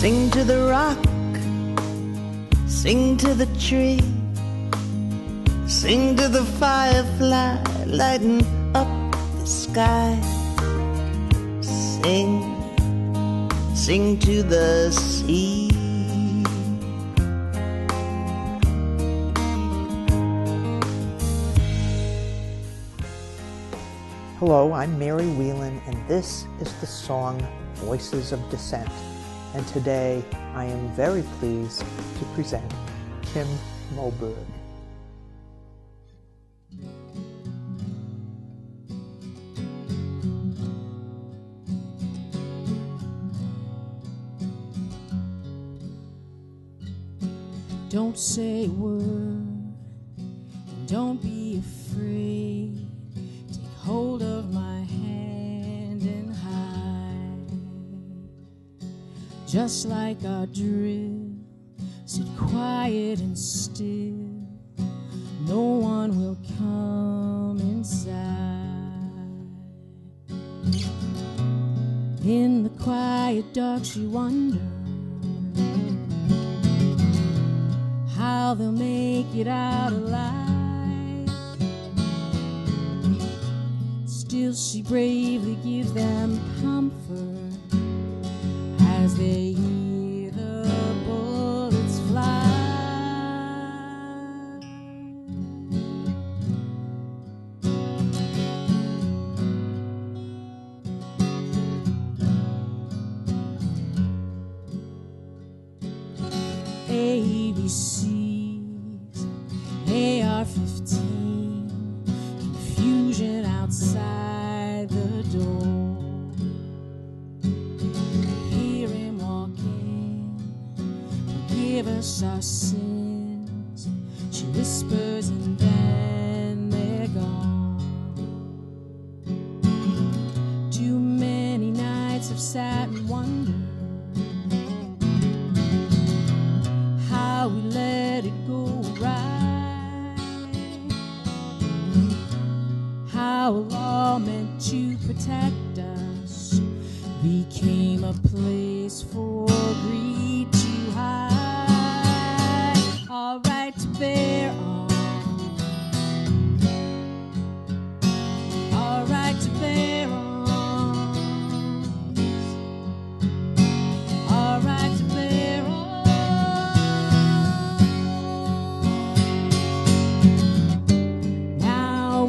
Sing to the rock, sing to the tree, sing to the firefly lighting up the sky. Sing, sing to the sea. Hello, I'm Mary Wheelan, and this is the song Voices of Dissent. And today I am very pleased to present Kim Moberg. Don't say a word, and don't be afraid. Take hold of my hand and hide. Just like our drill, sit quiet and still. No one will come inside. In the quiet dark she wonders how they'll make it out alive. Still she bravely gives them comfort as they hear the bullets fly. ABCs, AR-15, confusion outside the door. Hear him walk in, forgive us our sins, she whispers, and then they're gone. Too many nights I've sat and wondered how we let it go right, how a law meant to protect us became a place for greed to hide. Our right to bear arms, our right to bear arms, our right to bear arms.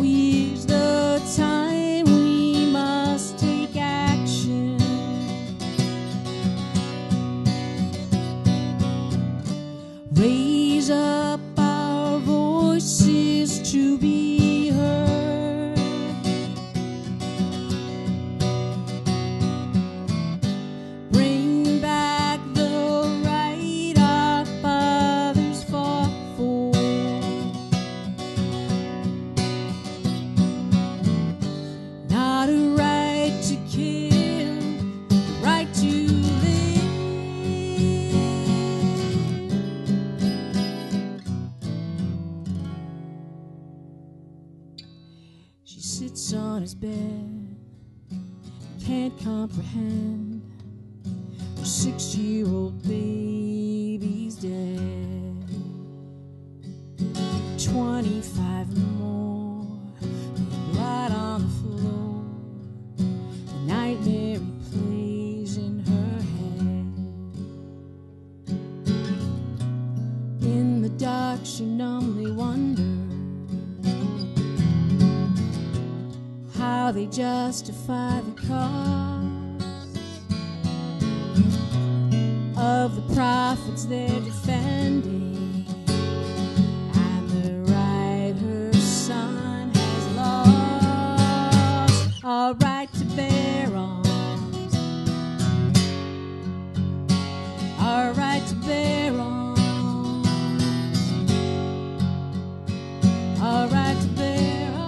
Is the time we must take action. Raise up our voices to be heard. Bring back the right our fathers fought for. Not a right to kill, a right to live. She sits on his bed, can't comprehend her 6-year-old baby's dead. 25 more, blood on the floor. The nightmare replays in her head. In the dark she numbly wonders how they justify the cost of the prophets they're defending and the right her son has lost. Our right to bear arms, our right to bear arms, our right to bear arms.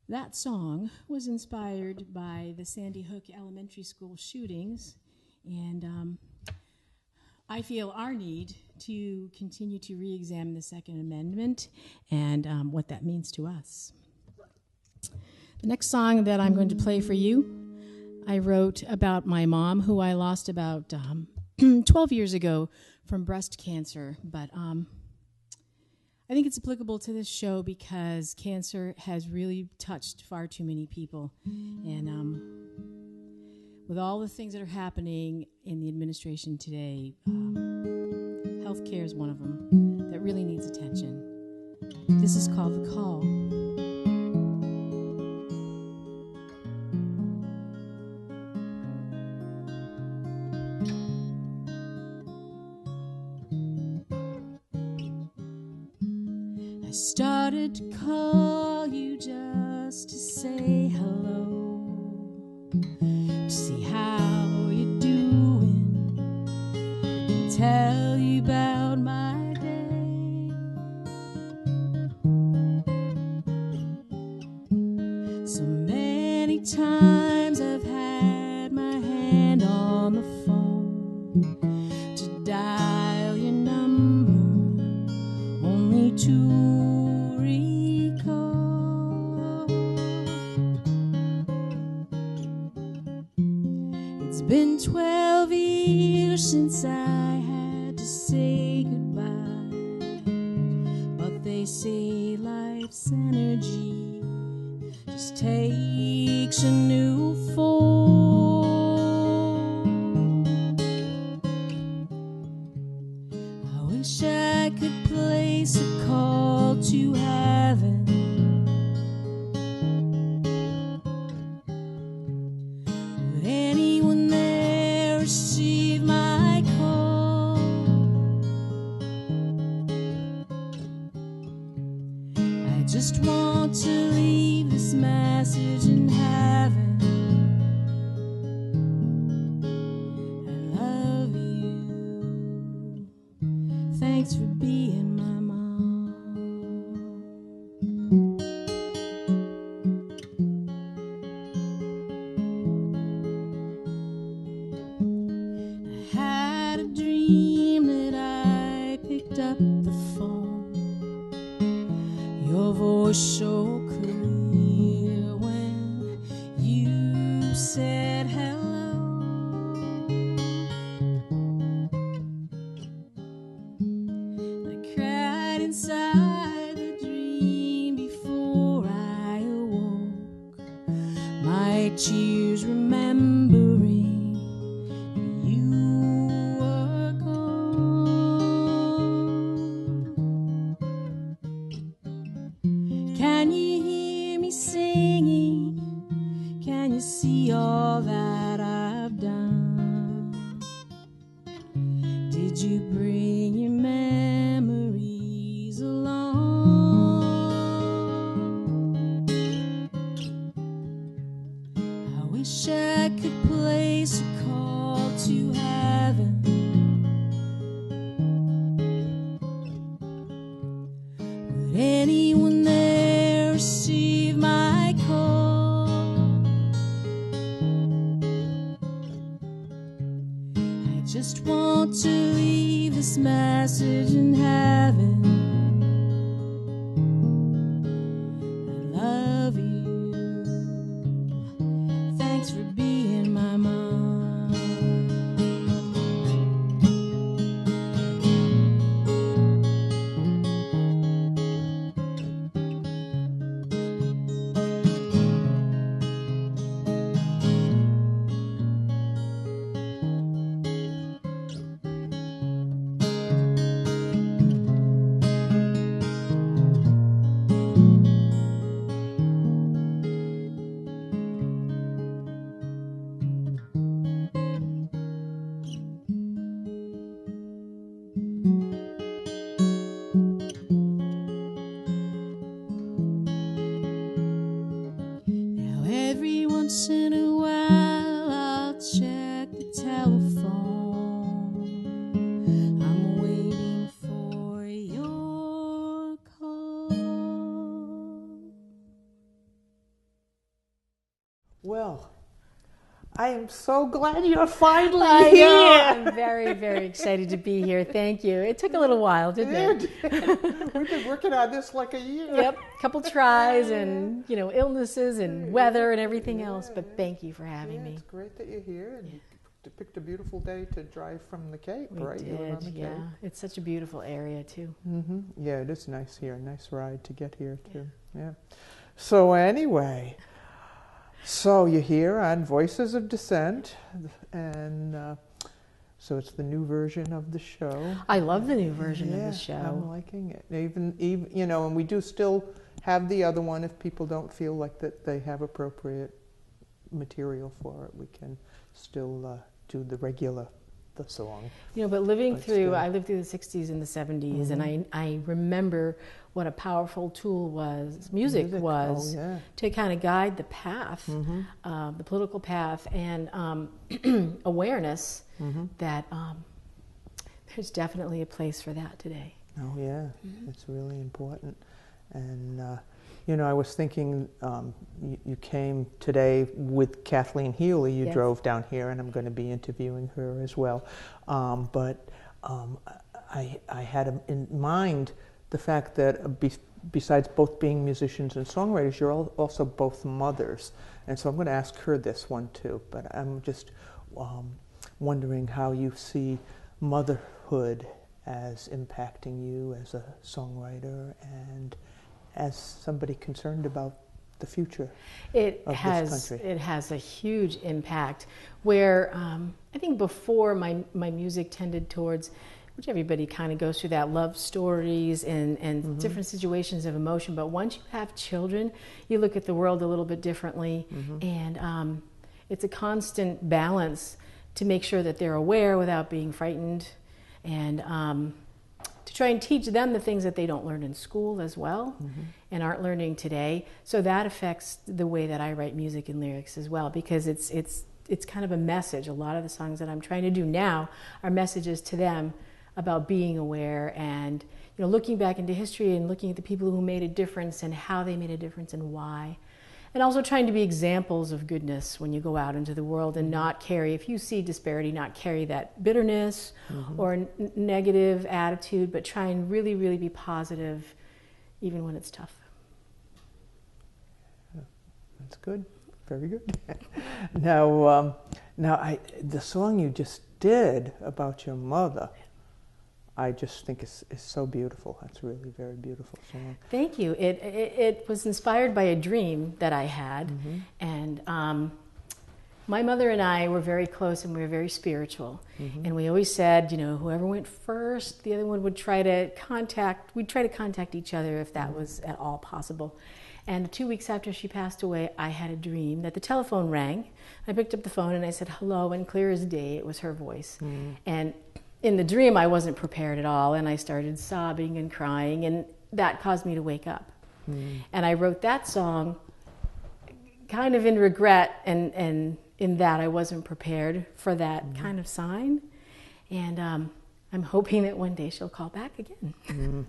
That song was inspired by the Sandy Hook Elementary School shootings, and I feel our need to continue to re-examine the Second Amendment and what that means to us. The next song that I'm going to play for you, I wrote about my mom, who I lost about 12 years ago from breast cancer. But I think it's applicable to this show because cancer has really touched far too many people. And with all the things that are happening in the administration today, healthcare is one of them that really needs attention. This is called The Call. I started to call you just to say hello, to see how you're doing, and tell you about my day. So many times I've had my hand on the phone to dial your number, only to been 12 years since I had to say goodbye, but they say life's energy just takes a new form. I wish I could place a call to heaven, receive my call. I just want to leave this message in heaven. I love you. Thanks for being my mom. Up the phone, your voice so clear when you said hello. I cried inside the dream before I awoke, my tears remembering see all that I've done. Did you bring your memories along? I wish I could place a call to heaven. Would anyone there receive my call? Just want to leave this message in heaven. I love you. Thanks for being my mom. Once in a while I'll check the telephone. I'm waiting for your call. Well, I am so glad you're finally I here. know. I'm very, very excited to be here. Thank you. It took a little while, didn't it? We've been working on this like a year. Yep, a couple tries and, illnesses and weather and everything else, but thank you for having me. It's great that you're here, and you picked a beautiful day to drive from the Cape, We right? You live on did, the yeah. Cape. It's such a beautiful area, too. Mm-hmm. Yeah, it is nice here. Nice ride to get here, too. Yeah. So anyway, so you're here on Voices of Dissent, and so it's the new version of the show. I love the new version of the I'm show. liking it. Even and we do still have the other one if people don't feel like that they have appropriate material for it. We can still do the song. But living But through, still. I lived through the 60s and the 70s, and I remember what a powerful tool music was, to kind of guide the path, the political path, and awareness that there's definitely a place for that today. Oh yeah, it's really important. And I was thinking, you came today with Kathleen Healy. You drove down here, and I'm going to be interviewing her as well. But I had in mind the fact that besides both being musicians and songwriters, you're also both mothers. And so I'm going to ask her this one too. But I'm just wondering how you see motherhood as impacting you as a songwriter and as somebody concerned about the future of this country. It has a huge impact where I think before my music tended towards, which everybody kind of goes through that, love stories and different situations of emotion. But once you have children, you look at the world a little bit differently. And it's a constant balance to make sure that they're aware without being frightened, and to try and teach them the things that they don't learn in school as well and aren't learning today. So that affects the way that I write music and lyrics as well, because it's kind of a message. A lot of the songs that I'm trying to do now are messages to them about being aware and looking back into history and looking at the people who made a difference and how they made a difference and why. And also trying to be examples of goodness when you go out into the world and not carry, if you see disparity, not carry that bitterness or negative attitude, but try and really, really be positive even when it's tough. That's good. Very good. Now, the song you just did about your mother, I just think is so beautiful. That's really a very beautiful song. Thank you. It was inspired by a dream that I had, and my mother and I were very close, and we were very spiritual. And we always said, whoever went first, the other one would try to contact. We'd try to contact each other if that was at all possible. And 2 weeks after she passed away, I had a dream that the telephone rang. I picked up the phone and I said hello, and clear as day, it was her voice. And in the dream, I wasn't prepared at all, and I started sobbing and crying, and that caused me to wake up. And I wrote that song kind of in regret, and in that I wasn't prepared for that kind of sign. And I'm hoping that one day she'll call back again.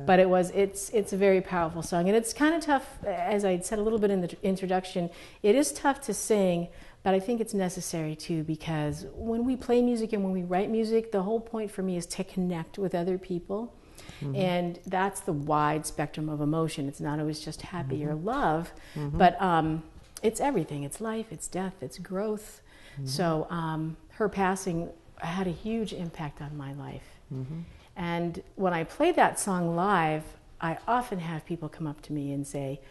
But it's a very powerful song, and it's kind of tough, as I said a little bit in the introduction. It is tough to sing, but I think it's necessary too, because when we play music and when we write music, the whole point for me is to connect with other people. And that's the wide spectrum of emotion. It's not always just happy or love, but it's everything. It's life, it's death, it's growth. So her passing had a huge impact on my life. And when I play that song live, I often have people come up to me and say,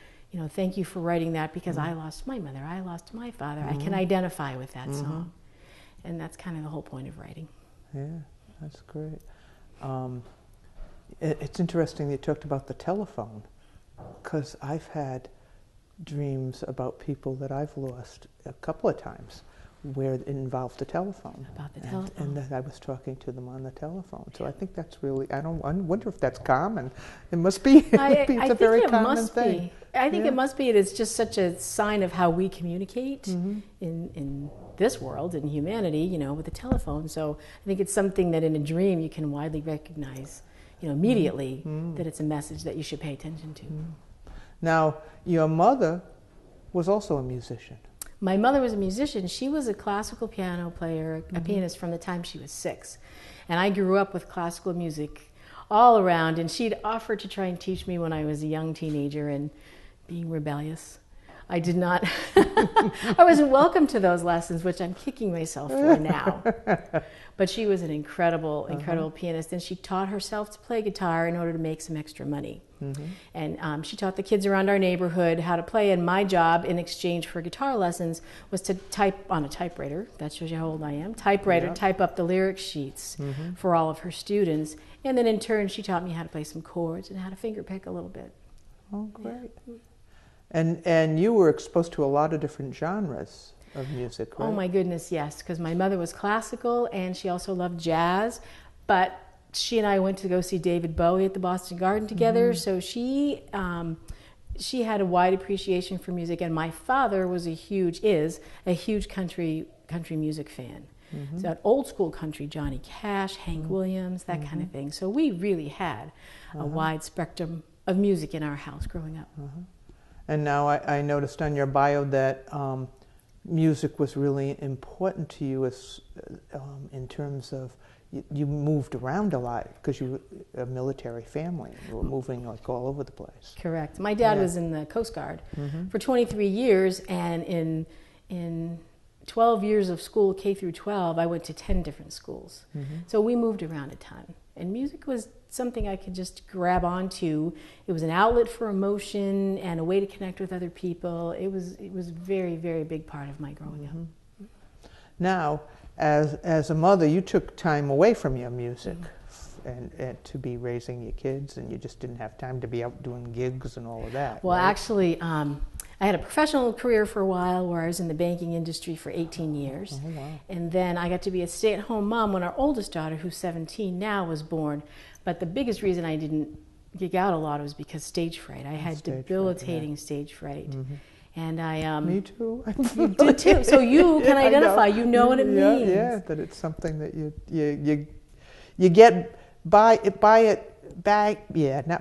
thank you for writing that, because I lost my mother, I lost my father. I can identify with that song. And that's kind of the whole point of writing. Yeah, that's great. It's interesting that you talked about the telephone, because I've had dreams about people that I've lost a couple of times where it involved the telephone. About the telephone. And that I was talking to them on the telephone. So I think that's really, I wonder if that's common. It must be. It's a very common thing. I think it must be. It is just such a sign of how we communicate in this world, in humanity, with the telephone. So I think it's something that in a dream you can widely recognize, immediately, that it's a message that you should pay attention to. Now, your mother was also a musician. My mother was a musician. She was a classical piano player, a pianist from the time she was 6. And I grew up with classical music all around, and she'd offered to try and teach me when I was a young teenager, and being rebellious, I did not. I wasn't welcome to those lessons, which I'm kicking myself for now. But she was an incredible, incredible pianist, and she taught herself to play guitar in order to make some extra money. And she taught the kids around our neighborhood how to play, and my job in exchange for guitar lessons was to type on a typewriter, that shows you how old I am, typewriter, type up the lyric sheets for all of her students. And then in turn, she taught me how to play some chords and how to finger pick a little bit. Oh, great. Yeah. And you were exposed to a lot of different genres of music, right? Oh my goodness, yes, because my mother was classical and she also loved jazz, but she and I went to go see David Bowie at the Boston Garden together, so she had a wide appreciation for music, and my father was a huge country music fan. So that old school country, Johnny Cash, Hank Williams, that kind of thing. So we really had a wide spectrum of music in our house growing up. And now I noticed on your bio that music was really important to you as in terms of you moved around a lot because you were a military family. You were moving like all over the place. Correct. My dad was in the Coast Guard for 23 years, and in 12 years of school, K through 12, I went to 10 different schools. So we moved around a ton. And music was something I could just grab onto. It was an outlet for emotion and a way to connect with other people. It was a very, very big part of my growing up. Now, as a mother, you took time away from your music and to be raising your kids, and you just didn't have time to be out doing gigs and all of that. Well, right? actually, I had a professional career for a while where I was in the banking industry for 18 years. Oh, wow. And then I got to be a stay-at-home mom when our oldest daughter, who's 17 now, was born. But the biggest reason I didn't gig out a lot was because stage fright. I had debilitating stage fright. And I... Me too. You did too. So you can identify. You know what it means. Yeah, that it's something that you get not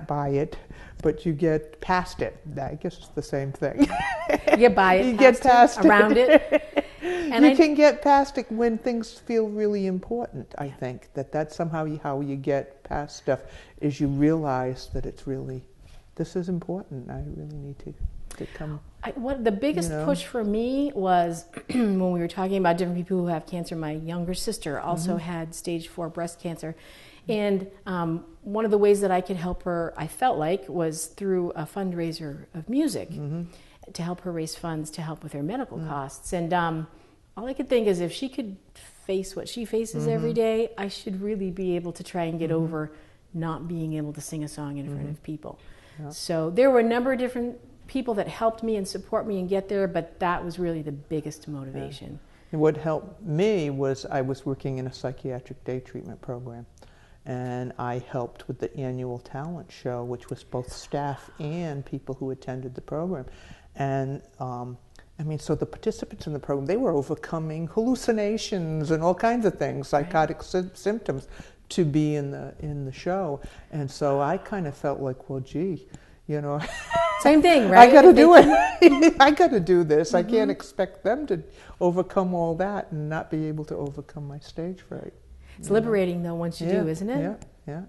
by it, but you get past it. I guess it's the same thing. You get by it, you get past it. Around it. And you can get past it when things feel really important, I think. That's somehow how you get past stuff, is you realize that it's really, this is important. I really need to come. The biggest push for me was when we were talking about different people who have cancer. My younger sister also had stage 4 breast cancer. And one of the ways that I could help her, I felt like, was through a fundraiser of music to help her raise funds to help with her medical costs. And all I could think is if she could face what she faces every day, I should really be able to try and get over not being able to sing a song in front of people. Yeah. So there were a number of different people that helped me and support me and get there, but that was really the biggest motivation. Yeah. And what helped me was I was working in a psychiatric day treatment program. And I helped with the annual talent show, which was both staff and people who attended the program. And so the participants in the program, they were overcoming hallucinations and all kinds of things, psychotic symptoms, to be in the show. And so I kind of felt like, well, gee, same thing, right? I got to do it. I got to do this. I can't expect them to overcome all that and not be able to overcome my stage fright. It's liberating, though, once you do, isn't it? Yeah.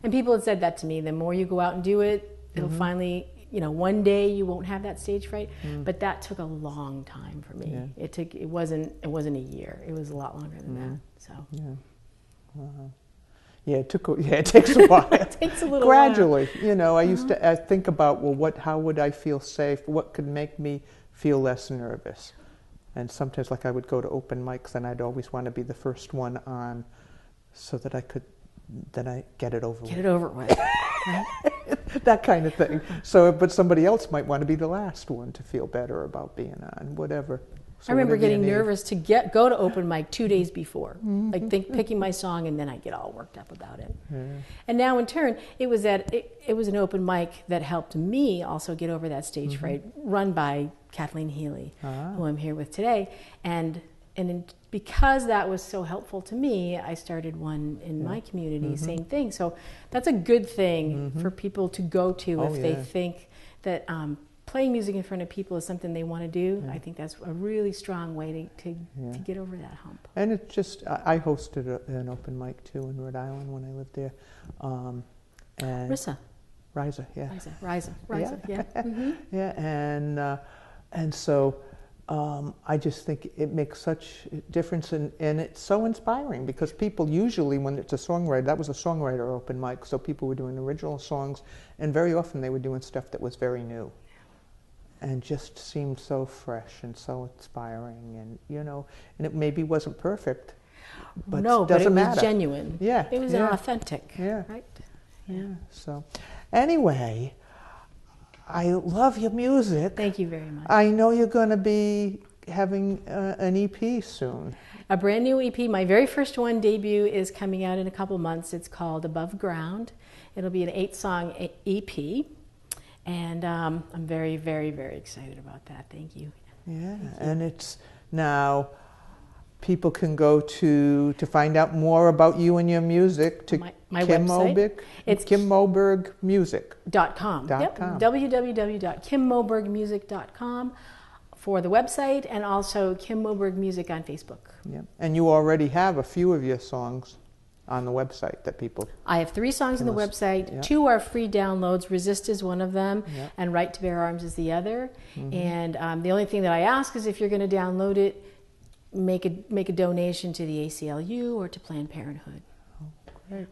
And people had said that to me. The more you go out and do it, it'll finally, one day you won't have that stage fright. But that took a long time for me. Yeah. It wasn't a year. It was a lot longer than that. So. Yeah. It takes a while. It takes a little gradually. I used to think about, how would I feel safe? What could make me feel less nervous? And sometimes, I would go to open mics, and I'd always want to be the first one on, so that I could, then I get it over with. Get it over with. That kind of thing. So, but somebody else might want to be the last one to feel better about being on, whatever. So I remember getting nervous to go to open mic 2 days before, picking my song, and then I'd get all worked up about it. Yeah. And now, in turn, it was an open mic that helped me also get over that stage fright, run by Kathleen Healy, who I'm here with today, and because that was so helpful to me, I started one in my community. Same thing. So that's a good thing for people to go to if they think that playing music in front of people is something they want to do, I think that's a really strong way to get over that hump. And it's just, I hosted an open mic too in Rhode Island when I lived there. And Riza, yeah. Riza, yeah. Mm-hmm. Yeah, and so I just think it makes such a difference, and it's so inspiring because people usually, when it's a songwriter, that was a songwriter open mic, so people were doing original songs, and very often they were doing stuff that was very new and just seemed so fresh and so inspiring, and and it maybe wasn't perfect, but no, doesn't but it matter. Was genuine. Yeah, it was authentic. Yeah, right. Yeah. So, anyway, I love your music. Thank you very much. I know you're going to be having an EP soon. A brand new EP. My very first one, debut, is coming out in a couple months. It's called Above Ground. It'll be an 8-song EP. And I'm very, very, very excited about that. Thank you. Yeah, and it's now people can go to find out more about you and your music to my Kim website. Moberg. It's KimMobergMusic.com. www.KimMobergMusic.com for the website, and also Kim Moberg Music on Facebook. Yeah, and you already have a few of your songs on the website that people... I have 3 songs on the website. Yeah. 2 are free downloads. Resist is one of them, Yeah. and Right to Bear Arms is the other. And the only thing that I ask is if you're going to download it, make a donation to the ACLU or to Planned Parenthood. Oh, great.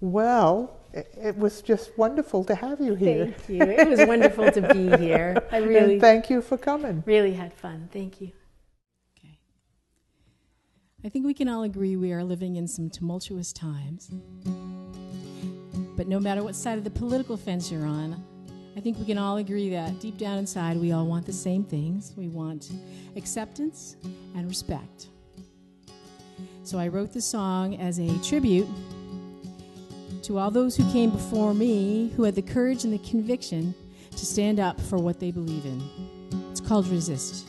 Well, it was just wonderful to have you here. Thank you. It was wonderful to be here. I really... And thank you for coming. Really had fun. Thank you. Okay. I think we can all agree we are living in some tumultuous times. But no matter what side of the political fence you're on, I think we can all agree that deep down inside we all want the same things. We want acceptance and respect. So I wrote this song as a tribute to all those who came before me, who had the courage and the conviction to stand up for what they believe in. It's called Resist.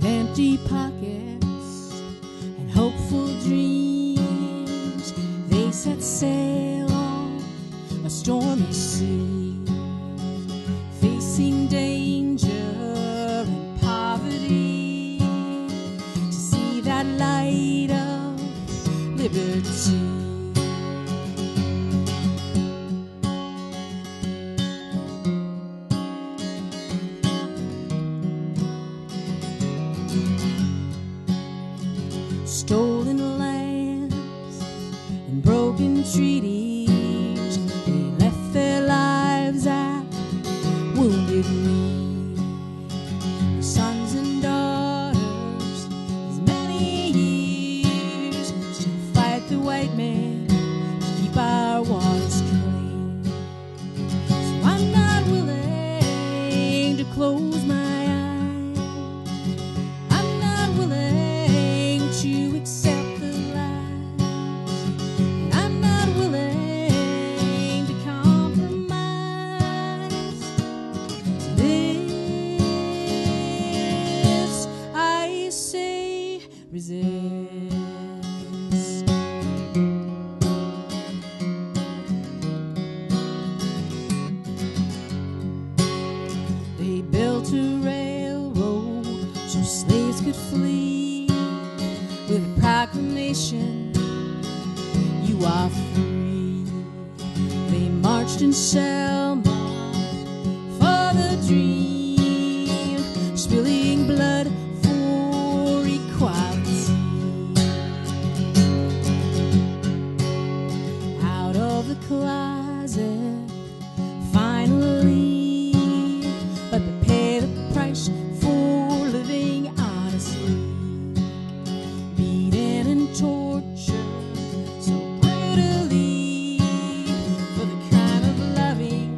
Empty pockets and hopeful dreams, they set sail on a stormy sea, facing danger and poverty, to see that light of liberty. Stolen lands and broken treaties, they left their lives at Wounded Knee. The sons and daughters, these many years, still fight the white man to keep our waters clean. So I'm not willing to close my eyes. I'm not willing to accept the lies, and I'm not willing to compromise. To this I say resist. They built a railroad so slaves could flee, with a proclamation, you are free. They marched in Selma for the dream, spilling blood for equality. Out of the closet, finally, but they pay the price for living honestly. Beaten and tortured so brutally for the crime of loving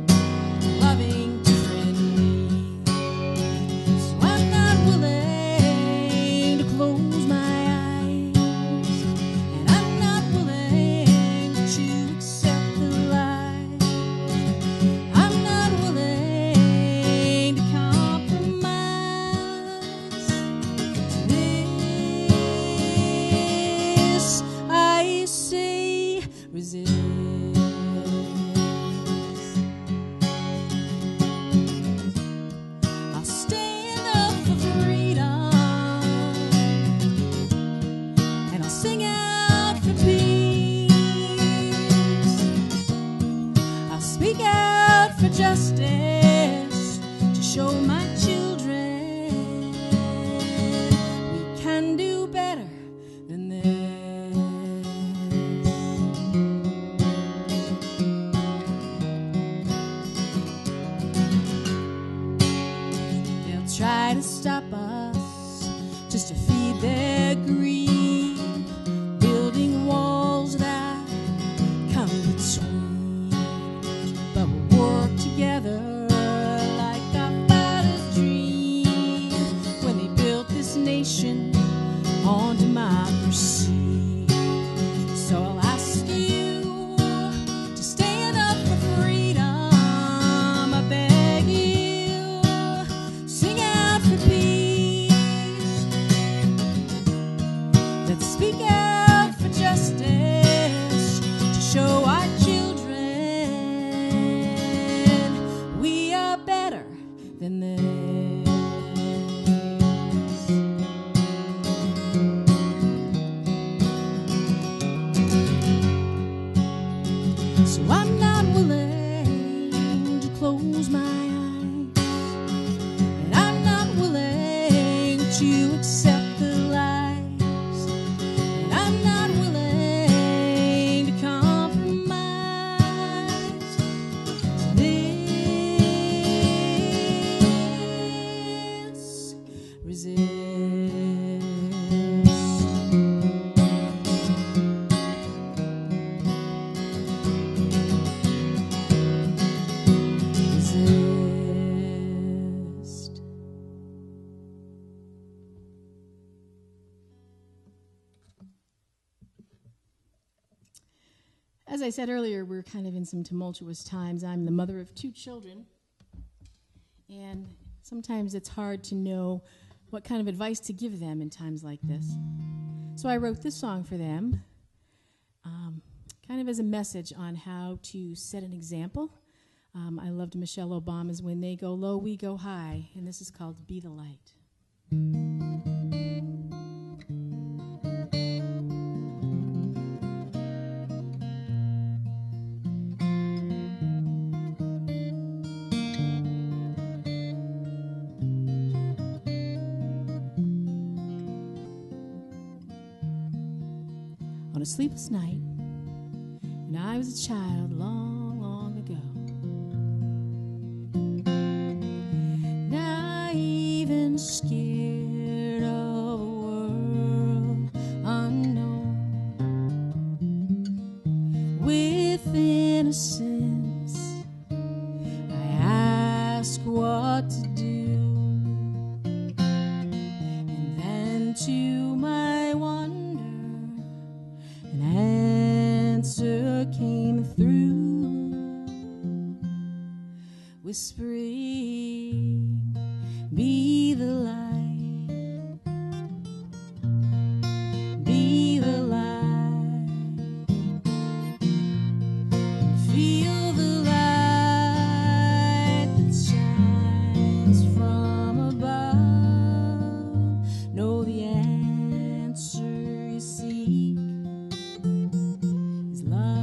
just to feed their greed, building walls that come between. But we'll work together like our fathers dreamed when they built this nation on democracy. So I'll ask you to stand up for freedom. I beg you, sing out for peace. Let's speak out for justice to show our children we are better than this. So I'm not willing to close my eyes, and I'm not willing to accept the lies, and I'm not willing to compromise. This resist. Resist. As I said earlier, we're kind of in some tumultuous times. I'm the mother of 2 children, and sometimes it's hard to know what kind of advice to give them in times like this. So I wrote this song for them, kind of as a message on how to set an example. I loved Michelle Obama's "When they go low, we go high," and this is called "Be the Light." On a sleepless night, when I was a child long, long ago, naive and scared of a world unknown, with innocence I asked what to do, and then to my wonder an answer came through, whispering, "Be the light, be the light, feel the light that shines from above, know the answer you seek is love."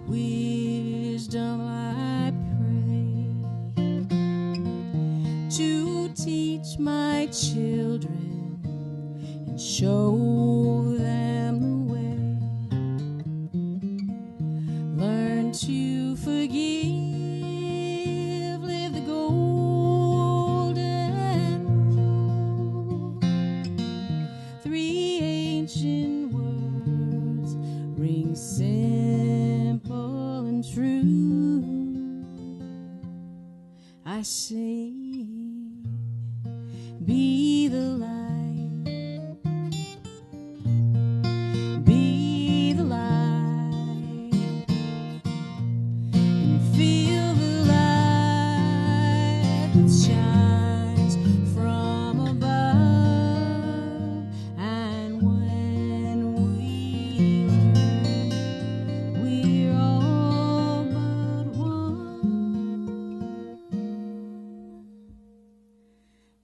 wisdom I pray, to teach my children and show them the way. Learn to forgive, live the golden rule. 3 ancient words ring simple and true. I sing, be the light, be the light, and feel the light that shines from above. And when we learn we're all but one,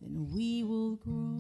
then we will grow